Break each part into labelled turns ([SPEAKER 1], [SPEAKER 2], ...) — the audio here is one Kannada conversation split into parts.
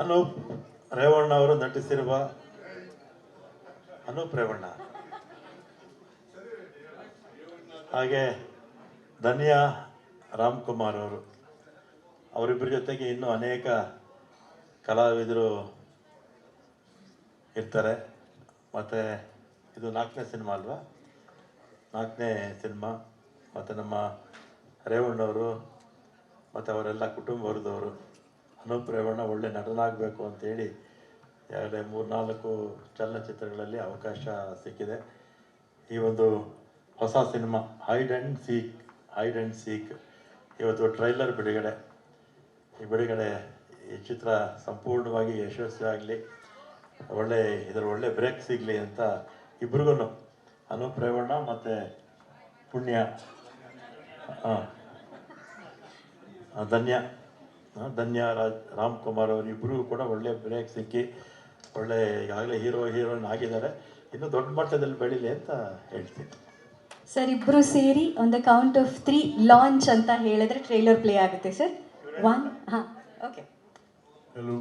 [SPEAKER 1] ಅನೂಪ್ ರೇವಣ್ಣ ಅವರು ನಟಿಸಿರುವ ಅನೂಪ್ ರೇವಣ್ಣ, ಹಾಗೆ ಧನ್ಯಾ ರಾಮ್ಕುಮಾರ್ ಅವರು, ಅವರಿಬ್ಬರ ಜೊತೆಗೆ ಇನ್ನೂ ಅನೇಕ ಕಲಾವಿದರು ಇರ್ತಾರೆ. ಮತ್ತು ಇದು 4ನೇ ಸಿನಿಮಾ ಅಲ್ವಾ, 4ನೇ ಸಿನಿಮಾ. ಮತ್ತು ನಮ್ಮ ರೇವಣ್ಣವರು ಮತ್ತು ಅವರೆಲ್ಲ ಕುಟುಂಬ ವರ್ಗದವರು. ಅನೂಪ್ ರೇವಣ್ಣ ಒಳ್ಳೆ ನಟನಾಗಬೇಕು ಅಂತೇಳಿ ಈಗಾಗಲೇ 3-4 ಚಲನಚಿತ್ರಗಳಲ್ಲಿ ಅವಕಾಶ ಸಿಕ್ಕಿದೆ. ಈ ಒಂದು ಹೊಸ ಸಿನಿಮಾ ಹೈಡ್ ಆ್ಯಂಡ್ ಸೀಕ್ ಇವತ್ತು ಟ್ರೈಲರ್ ಬಿಡುಗಡೆ. ಈ ಚಿತ್ರ ಸಂಪೂರ್ಣವಾಗಿ ಯಶಸ್ವಿಯಾಗಲಿ, ಒಳ್ಳೆ ಬ್ರೇಕ್ ಸಿಗಲಿ ಅಂತ ಇಬ್ರಿಗೂ, ಅನೂಪ್ ರೇವಣ್ಣ ಮತ್ತು ಧನ್ಯಾ ರಾಮ್ಕುಮಾರ್ ಅವರು ಇಬ್ಬರಿಗೂ ಕೂಡ ಒಳ್ಳೆ ಬ್ರೇಕ್ ಸಿಕ್ಕಿ ಈಗಾಗಲೇ ಹೀರೋಯಿನ್ ಆಗಿದ್ದಾರೆ. ಇನ್ನೂ ದೊಡ್ಡ ಮಟ್ಟದಲ್ಲಿ ಬೆಳೀಲಿ ಅಂತ ಹೇಳ್ತೀನಿ.
[SPEAKER 2] ಸರ್, ಇಬ್ಬರು ಸೇರಿ on the count of 3 launch ಅಂತ ಹೇಳಿದ್ರೆ ಟ್ರೈಲರ್ ಪ್ಲೇ ಆಗುತ್ತೆ sir. 1 okay.
[SPEAKER 3] Hello.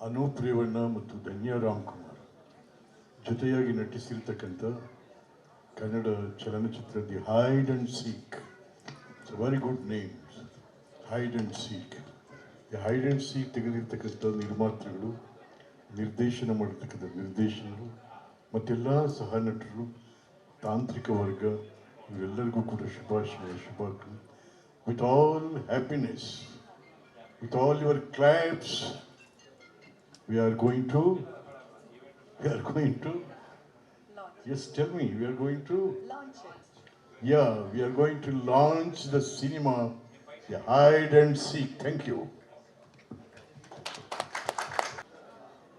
[SPEAKER 3] Anoop Revanna ಮತ್ತು ಧನ್ಯಾ ರಾಮ್ಕುಮಾರ್ ಜೊತೆಯಾಗಿ ನಟಿಸಿರ್ತಕ್ಕಂಥ ಕನ್ನಡ ಚಲನಚಿತ್ರ the hide and seek. It's a very good name, hide and seek. The hide and seek ತೆಗೆದಿರ್ತಕ್ಕಂಥ ನಿರ್ಮಾತೃಗಳು, ನಿರ್ದೇಶನ ಮಾಡಿರ್ತಕ್ಕಂಥ ನಿರ್ದೇಶಕರು ಮತ್ತೆಲ್ಲ ಸಹ ನಟರು, ತಾಂತ್ರಿಕ ವರ್ಗ ಇವೆಲ್ಲರಿಗೂ ಕೂಡ ಶುಭಾಶಯ. With all happiness, with all your claps, we are going to launch. Yes, tell me, we are going to
[SPEAKER 2] launch it.
[SPEAKER 3] Yeah, we are going to launch the cinema, the hide and seek. Thank you.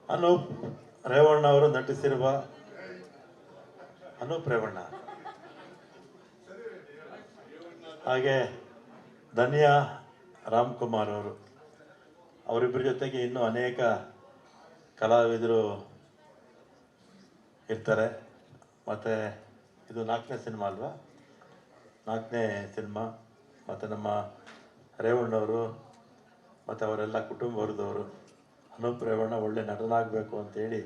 [SPEAKER 1] Anup Revanna ಅವರು ನಟಿಸಿರುವ ಅನೂಪ್ ರೇವಣ್ಣ, ಹಾಗೆ ಧನ್ಯಾ ರಾಮ್ಕುಮಾರ್ ಅವರು, ಅವರಿಬ್ಬರ ಜೊತೆಗೆ ಇನ್ನೂ ಅನೇಕ ಕಲಾವಿದರು ಇರ್ತಾರೆ. ಮತ್ತು ಇದು 4ನೇ ಸಿನಿಮಾ ಅಲ್ವಾ, 4ನೇ ಸಿನಿಮಾ. ಮತ್ತು ನಮ್ಮ ರೇವಣ್ಣವರು ಮತ್ತು ಅವರೆಲ್ಲ ಕುಟುಂಬ ವರ್ಗದವರು. ಅನೂಪ್ ರೇವಣ್ಣ ಒಳ್ಳೆ ನಟನಾಗಬೇಕು ಅಂತೇಳಿ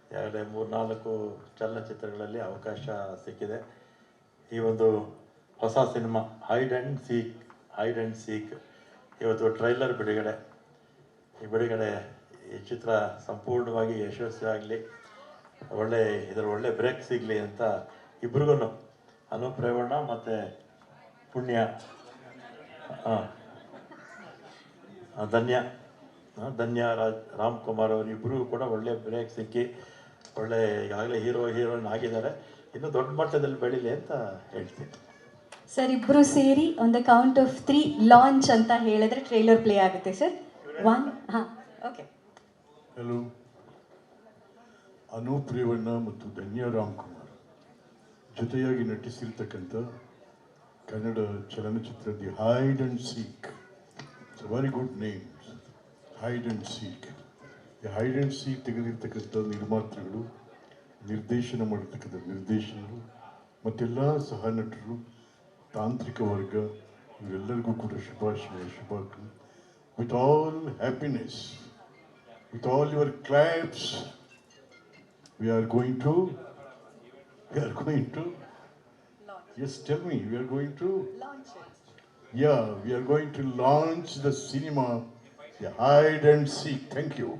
[SPEAKER 1] ಈಗಾಗಲೇ 3-4 ಚಲನಚಿತ್ರಗಳಲ್ಲಿ ಅವಕಾಶ ಸಿಕ್ಕಿದೆ. ಈ ಒಂದು ಹೊಸ ಸಿನಿಮಾ ಹೈಡ್ ಆ್ಯಂಡ್ ಸೀಕ್ ಇವತ್ತು ಟ್ರೈಲರ್ ಬಿಡುಗಡೆ. ಈ ಚಿತ್ರ ಸಂಪೂರ್ಣವಾಗಿ ಯಶಸ್ವಿಯಾಗಲಿ, ಒಳ್ಳೆ ಬ್ರೇಕ್ ಸಿಗಲಿ ಅಂತ ಇಬ್ರಿಗೂ, ಅನೂಪ್ ರೇವಣ್ಣ ಮತ್ತು ಧನ್ಯಾ ರಾಮ್ಕುಮಾರ್ ಅವರು ಇಬ್ಬರಿಗೂ ಕೂಡ ಒಳ್ಳೆ ಬ್ರೇಕ್ ಸಿಕ್ಕಿ ಈಗಾಗಲೇ ಹೀರೋಯಿನ್ ಆಗಿದ್ದಾರೆ. ಇನ್ನೂ ದೊಡ್ಡ ಮಟ್ಟದಲ್ಲಿ ಬೆಳೀಲಿ ಅಂತ ಹೇಳ್ತೀನಿ.
[SPEAKER 2] ಸರ್, ಇಬ್ಬರು ಸೇರಿ on the count of 3 launch ಅಂತ ಹೇಳಿದ್ರೆ ಟ್ರೈಲರ್ ಪ್ಲೇ ಆಗುತ್ತೆ sir. 1 okay.
[SPEAKER 3] Hello. Anoop Revanna ಮತ್ತು ಧನ್ಯಾ ರಾಮ್ಕುಮಾರ್ ಜೊತೆಯಾಗಿ ನಟಿಸಿರ್ತಕ್ಕಂಥ ಕನ್ನಡ ಚಲನಚಿತ್ರ the hide and seek. It's a very good name, hide and seek. The hide and seek ತೆಗೆದಿರ್ತಕ್ಕಂಥ ನಿರ್ಮಾತೃಗಳು, ನಿರ್ದೇಶನ ಮಾಡಿರ್ತಕ್ಕಂಥ ನಿರ್ದೇಶಕರು ಮತ್ತೆಲ್ಲ ಸಹ ನಟರು, ತಾಂತ್ರಿಕ ವರ್ಗ ಇವೆಲ್ಲರಿಗೂ ಕೂಡ ಶುಭಾಶಯ. With all happiness, with all your claps, we are going to launch. Yes, tell me, we are going to
[SPEAKER 2] launch it.
[SPEAKER 3] Yeah, we are going to launch the cinema, the hide and seek. Thank you.